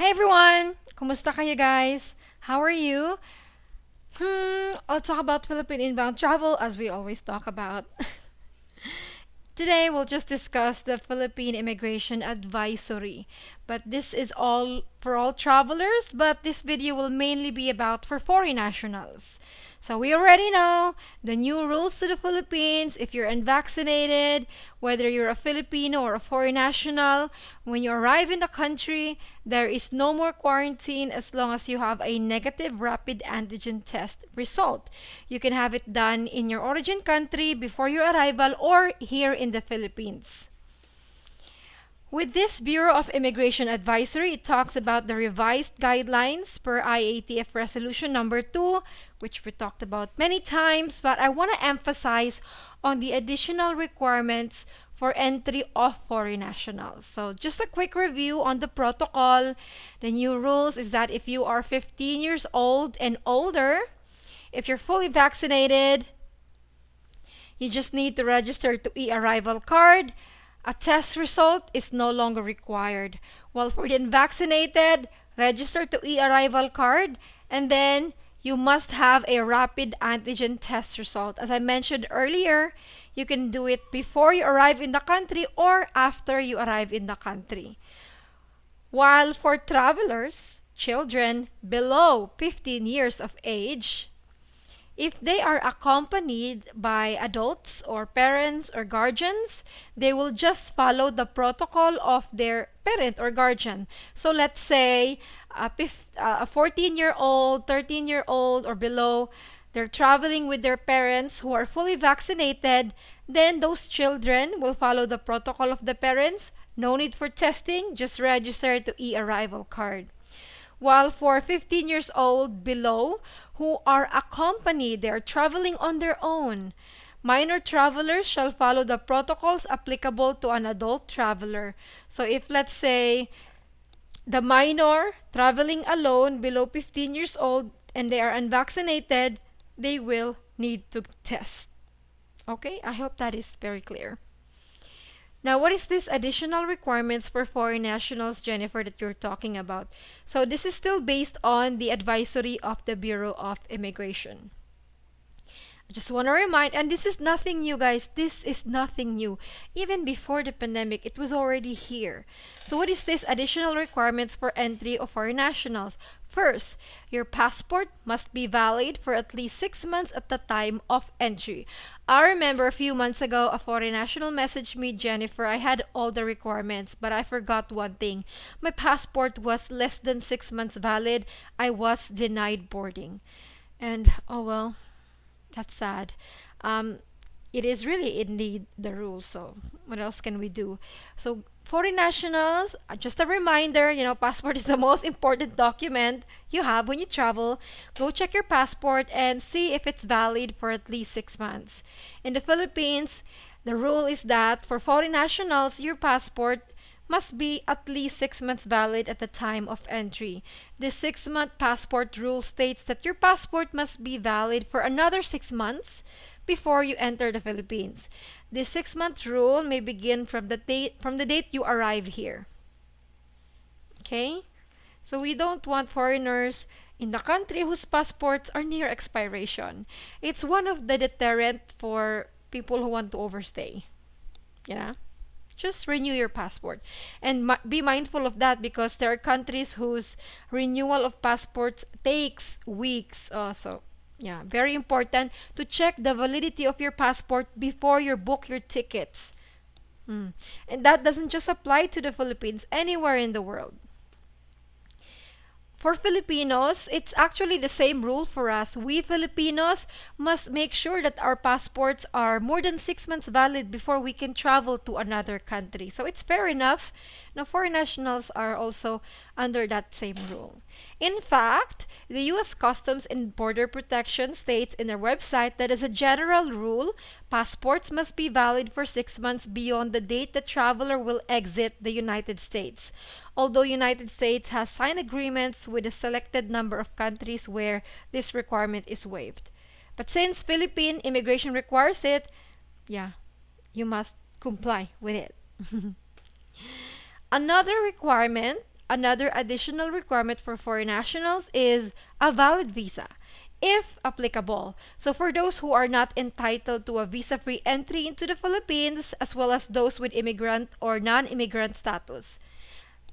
Hey everyone! Kumusta kayo guys? How are you? I'll talk about Philippine inbound travel as we always talk about. Today we'll just discuss the Philippine Immigration Advisory. But this is all for all travelers, but this video will mainly be about for foreign nationals. So we already know the new rules to the Philippines. If you're unvaccinated, whether you're a Filipino or a foreign national, when you arrive in the country, there is no more quarantine as long as you have a negative rapid antigen test result. You can have it done in your origin country before your arrival or here in the Philippines. With this Bureau of Immigration Advisory, it talks about the revised guidelines per IATF Resolution Number 2, which we talked about many times, but I want to emphasize on the additional requirements for entry of foreign nationals. So just a quick review on the protocol. The new rules is that if you are 15 years old and older, if you're fully vaccinated, you just need to register to e-arrival card. A test result is no longer required. While for the unvaccinated, register to e-arrival card and then you must have a rapid antigen test result. As I mentioned earlier, you can do it before you arrive in the country or after you arrive in the country. While for travelers, children below 15 years of age, if they are accompanied by adults or parents or guardians, they will just follow the protocol of their parent or guardian. So let's say a 14-year-old, 13-year-old or below, they're traveling with their parents who are fully vaccinated, then those children will follow the protocol of the parents. No need for testing, just register to e-arrival card. While for 15 years old below who are accompanied, they are traveling on their own. Minor travelers shall follow the protocols applicable to an adult traveler. So if let's say the minor traveling alone below 15 years old and they are unvaccinated, they will need to test. Okay, I hope that is very clear. Now, what is this additional requirements for foreign nationals, Jennifer, that you're talking about? So this is still based on the advisory of the Bureau of Immigration. I just want to remind, and this is nothing new, guys. This is nothing new. Even before the pandemic, it was already here. So what is this additional requirements for entry of foreign nationals? First, your passport must be valid for at least 6 months at the time of entry. I remember a few months ago, a foreign national messaged me, Jennifer. I had all the requirements, but I forgot one thing. My passport was less than 6 months valid. I was denied boarding. And, oh well, that's sad. Um, it is really indeed the rule, so what else can we do? So foreign nationals, just a reminder, passport is the most important document you have when you travel. Go check your passport and see if it's valid for at least 6 months. In the Philippines, the rule is that for foreign nationals, your passport must be at least 6 months valid at the time of entry. This 6-month passport rule states that your passport must be valid for another 6 months before you enter the Philippines. This 6-month rule may begin from the date you arrive here. Okay? So we don't want foreigners in the country whose passports are near expiration. It's one of the deterrent for people who want to overstay. Yeah? Just renew your passport and be mindful of that because there are countries whose renewal of passports takes weeks. So yeah, very important to check the validity of your passport before you book your tickets. And that doesn't just apply to the Philippines, anywhere in the world. For Filipinos, it's actually the same rule for us. We Filipinos must make sure that our passports are more than 6 months valid before we can travel to another country. So it's fair enough. Now, foreign nationals are also under that same rule. In fact, the U.S. Customs and Border Protection states in their website that as a general rule, passports must be valid for 6 months beyond the date the traveler will exit the United States. Although United States has signed agreements with a selected number of countries where this requirement is waived. But since Philippine immigration requires it, yeah, you must comply with it. Another requirement another additional requirement for foreign nationals is a valid visa, if applicable. So for those who are not entitled to a visa-free entry into the Philippines, as well as those with immigrant or non-immigrant status.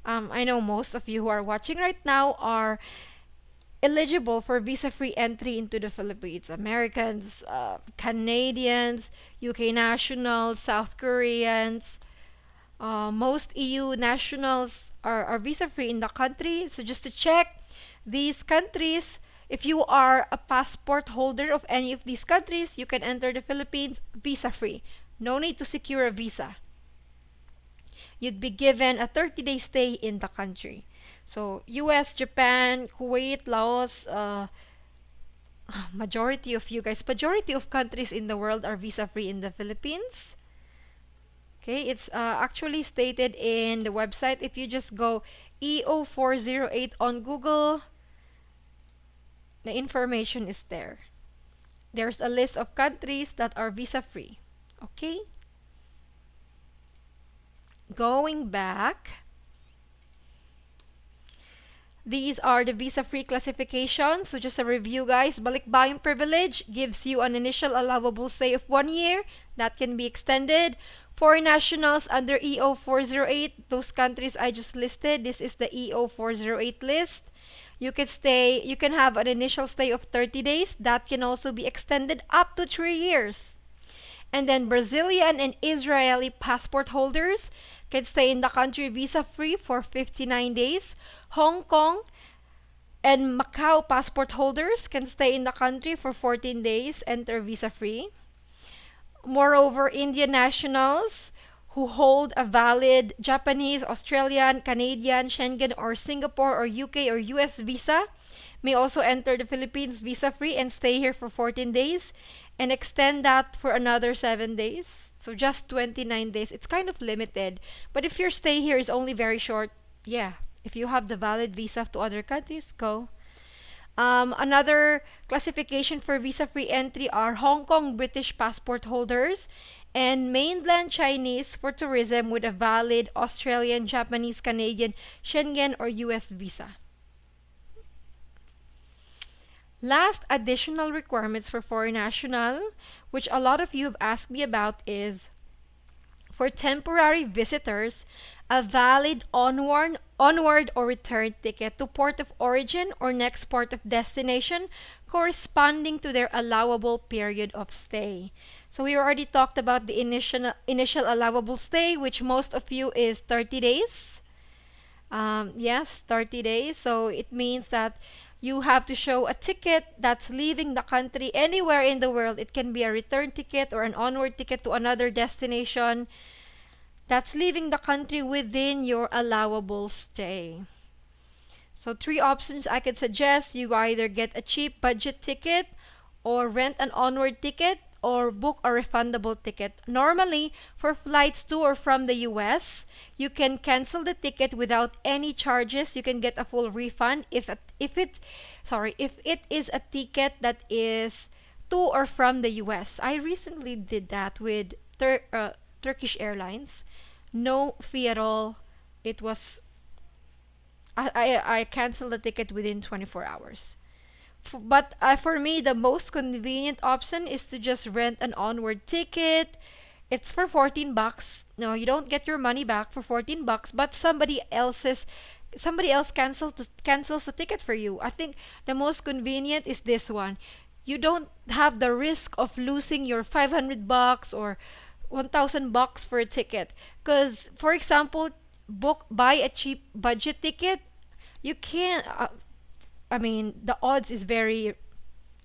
I know most of you who are watching right now are eligible for visa-free entry into the Philippines. Americans, Canadians, UK nationals, South Koreans, most EU nationals are visa-free in the country. So just to check these countries, if you are a passport holder of any of these countries, you can enter the Philippines visa-free. No need to secure a visa. You'd be given a 30-day stay in the country. So US, Japan, Kuwait, Laos, majority of countries in the world are visa-free in the Philippines. Okay, it's actually stated in the website. If you just go EO408 on Google, the information is there. There's a list of countries that are visa-free. Okay? Going back, these are the visa-free classifications. So just a review, guys. Balikbayan privilege gives you an initial allowable stay of 1 year. That can be extended. Foreign nationals under EO408, those countries I just listed. This is the EO408 list. You can have an initial stay of 30 days. That can also be extended up to 3 years. And then Brazilian and Israeli passport holders can stay in the country visa-free for 59 days. Hong Kong and Macau passport holders can stay in the country for 14 days, enter visa-free. Moreover, Indian nationals who hold a valid Japanese, Australian, Canadian, Schengen, or Singapore, or UK, or US visa may also enter the Philippines visa-free and stay here for 14 days and extend that for another 7 days. So just 29 days. It's kind of limited. But if your stay here is only very short, yeah, if you have the valid visa to other countries, go. Another classification for visa-free entry are Hong Kong British passport holders and mainland Chinese for tourism with a valid Australian, Japanese, Canadian, Schengen, or US visa. Last additional requirements for foreign national, which a lot of you have asked me about, is for temporary visitors, a valid onward or return ticket to port of origin or next port of destination corresponding to their allowable period of stay. So we already talked about the initial allowable stay, which most of you is 30 days. Yes, 30 days. So it means that you have to show a ticket that's leaving the country anywhere in the world. It can be a return ticket or an onward ticket to another destination that's leaving the country within your allowable stay. So 3 options I could suggest. You either get a cheap budget ticket or rent an onward ticket or book a refundable ticket. Normally, for flights to or from the US, you can cancel the ticket without any charges. You can get a full refund if it is a ticket that is to or from the US. I recently did that with Turkish Airlines. No fee at all. It was I canceled the ticket within 24 hours. But for me, the most convenient option is to just rent an onward ticket. It's for 14 bucks. No, you don't get your money back for 14 bucks, but somebody else cancels the ticket for you. I think the most convenient is this one. You don't have the risk of losing your 500 bucks or 1,000 bucks for a ticket. Because, for example, buy a cheap budget ticket. You can't. The odds is very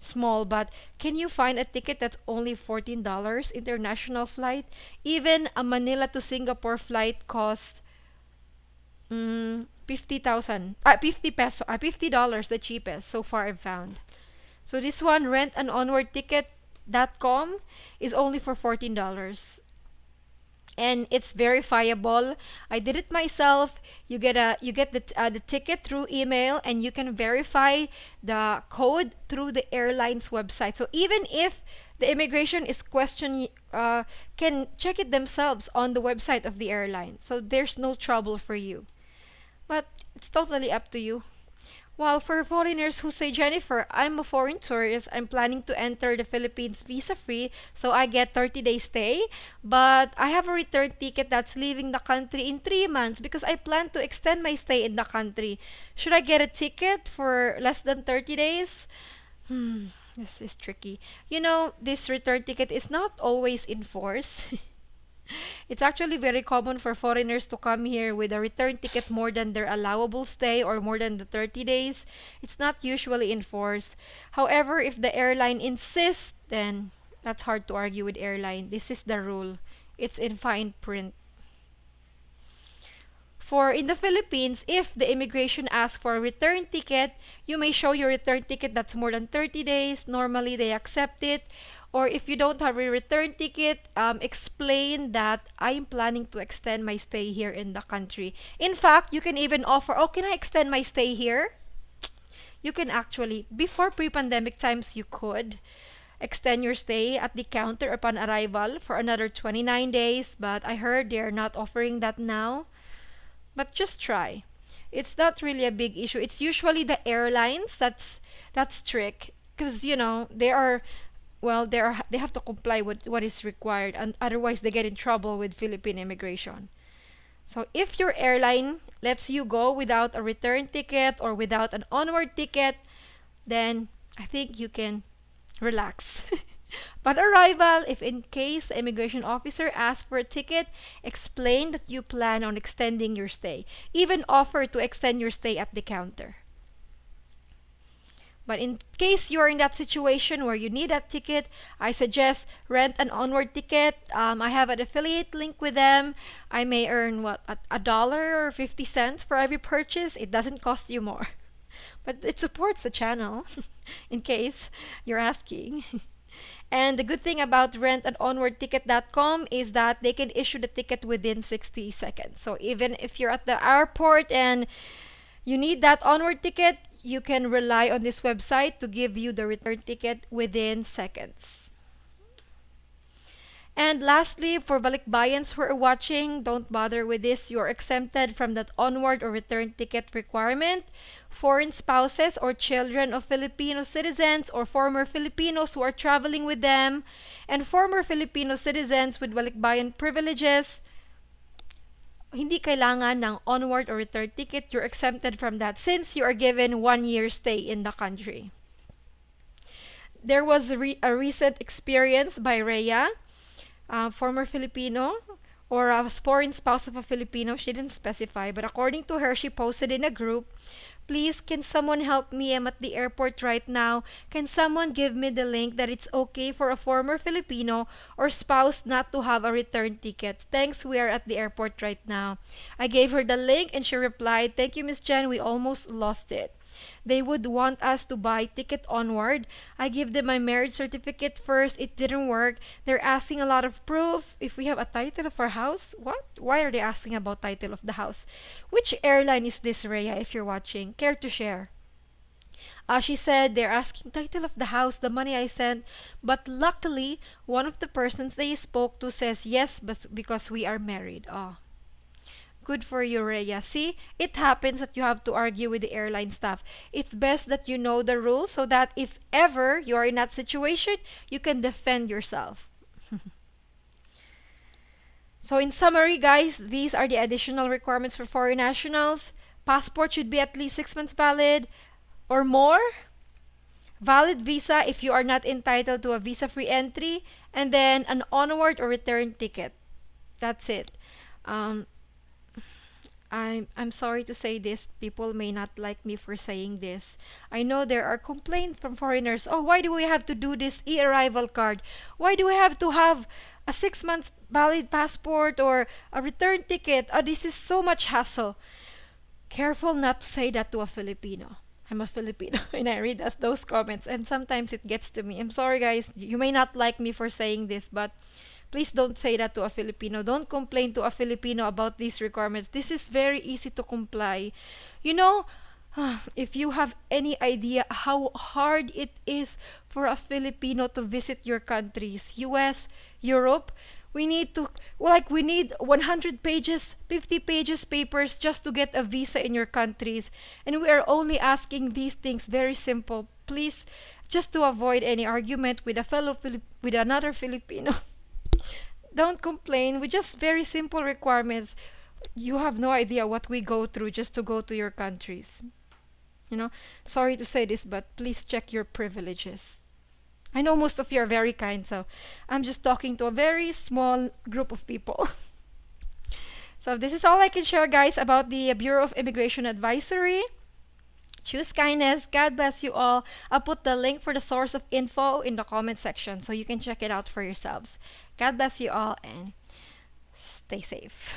small, but can you find a ticket that's only $14 international flight? Even a Manila to Singapore flight costs 50,000, 50 peso, $50, the cheapest so far I've found. So this one, rentanonwardticket.com, is only for $14. And it's verifiable. I did it myself. You get the ticket through email, and you can verify the code through the airline's website. So even if the immigration is can check it themselves on the website of the airline. So there's no trouble for you. But It's totally up to you. While for foreigners who say, Jennifer, I'm a foreign tourist, I'm planning to enter the Philippines visa free, so I get 30-day stay, but I have a return ticket that's leaving the country in 3 months because I plan to extend my stay in the country. Should I get a ticket for less than 30 days? Hmm, this is tricky. This return ticket is not always in force. It's actually very common for foreigners to come here with a return ticket more than their allowable stay or more than the 30 days. It's not usually enforced. However, if the airline insists, then that's hard to argue with airline. This is the rule. It's in fine print. For in the Philippines, if the immigration asks for a return ticket, you may show your return ticket that's more than 30 days. Normally, they accept it. Or if you don't have a return ticket, explain that I'm planning to extend my stay here in the country. In fact, you can even offer, oh, can I extend my stay here? You can actually, before pre-pandemic times, you could extend your stay at the counter upon arrival for another 29 days, but I heard they're not offering that now. But just try. It's not really a big issue. It's usually the airlines that's strict because they have to comply with what is required, and otherwise they get in trouble with Philippine immigration. So if your airline lets you go without a return ticket or without an onward ticket, then I think you can relax. But arrival, if in case the immigration officer asks for a ticket, explain that you plan on extending your stay. Even offer to extend your stay at the counter. But in case you're in that situation where you need that ticket, I suggest rent an onward ticket. I have an affiliate link with them. I may earn a dollar or 50 cents for every purchase. It doesn't cost you more. But it supports the channel, in case you're asking. And the good thing about rentanonwardticket.com is that they can issue the ticket within 60 seconds. So even if you're at the airport and you need that onward ticket, you can rely on this website to give you the return ticket within seconds. And lastly, for Balikbayans who are watching, don't bother with this. You're exempted from that onward or return ticket requirement. Foreign spouses or children of Filipino citizens or former Filipinos who are traveling with them, and former Filipino citizens with Balikbayan privileges, hindi kailangan ng onward or return ticket. You're exempted from that since you are given 1 year stay in the country. There was a recent experience by Rhea, former Filipino, or a foreign spouse of a Filipino. She didn't specify, but according to her, she posted in a group, please, can someone help me? I'm at the airport right now. Can someone give me the link that it's okay for a former Filipino or spouse not to have a return ticket? Thanks, we are at the airport right now. I gave her the link and she replied, thank you, Miss Jen, we almost lost it. They would want us to buy ticket onward. I give them my marriage certificate first. It didn't work. They're asking a lot of proof. If we have a title of our house, what? Why are they asking about title of the house? Which airline is this, Rhea, if you're watching? Care to share? She said they're asking title of the house, the money I sent. But luckily, one of the persons they spoke to says yes, but because we are married. Oh. Good for you, Rhea. See, it happens that you have to argue with the airline staff. It's best that you know the rules so that if ever you are in that situation, you can defend yourself. So in summary, guys, these are the additional requirements for foreign nationals. Passport should be at least 6 months valid or more. Valid visa if you are not entitled to a visa-free entry. And then an onward or return ticket. That's it. I'm sorry to say this, people may not like me for saying this. I know there are complaints from foreigners. Oh, why do we have to do this e-arrival card? Why do we have to have a 6 months valid passport or a return ticket? Oh, this is so much hassle. Careful not to say that to a Filipino. I'm a Filipino and I read those comments and sometimes it gets to me. I'm sorry guys, you may not like me for saying this, but please don't say that to a Filipino. Don't complain to a Filipino about these requirements. This is very easy to comply. You know, if you have any idea how hard it is for a Filipino to visit your countries, US, Europe, We need to, like, we need 100 pages, 50 pages papers just to get a visa in your countries. And we are only asking these things very simple. Please, just to avoid any argument with a with another Filipino. Don't complain with just very simple requirements. You have no idea what we go through just to go to your countries. You know, sorry to say this, but please check your privileges. I know most of you are very kind, so I'm just talking to a very small group of people. So this is all I can share, guys, about the Bureau of Immigration Advisory. Choose kindness. God bless you all. I'll put the link for the source of info in the comment section so you can check it out for yourselves. God bless you all and stay safe.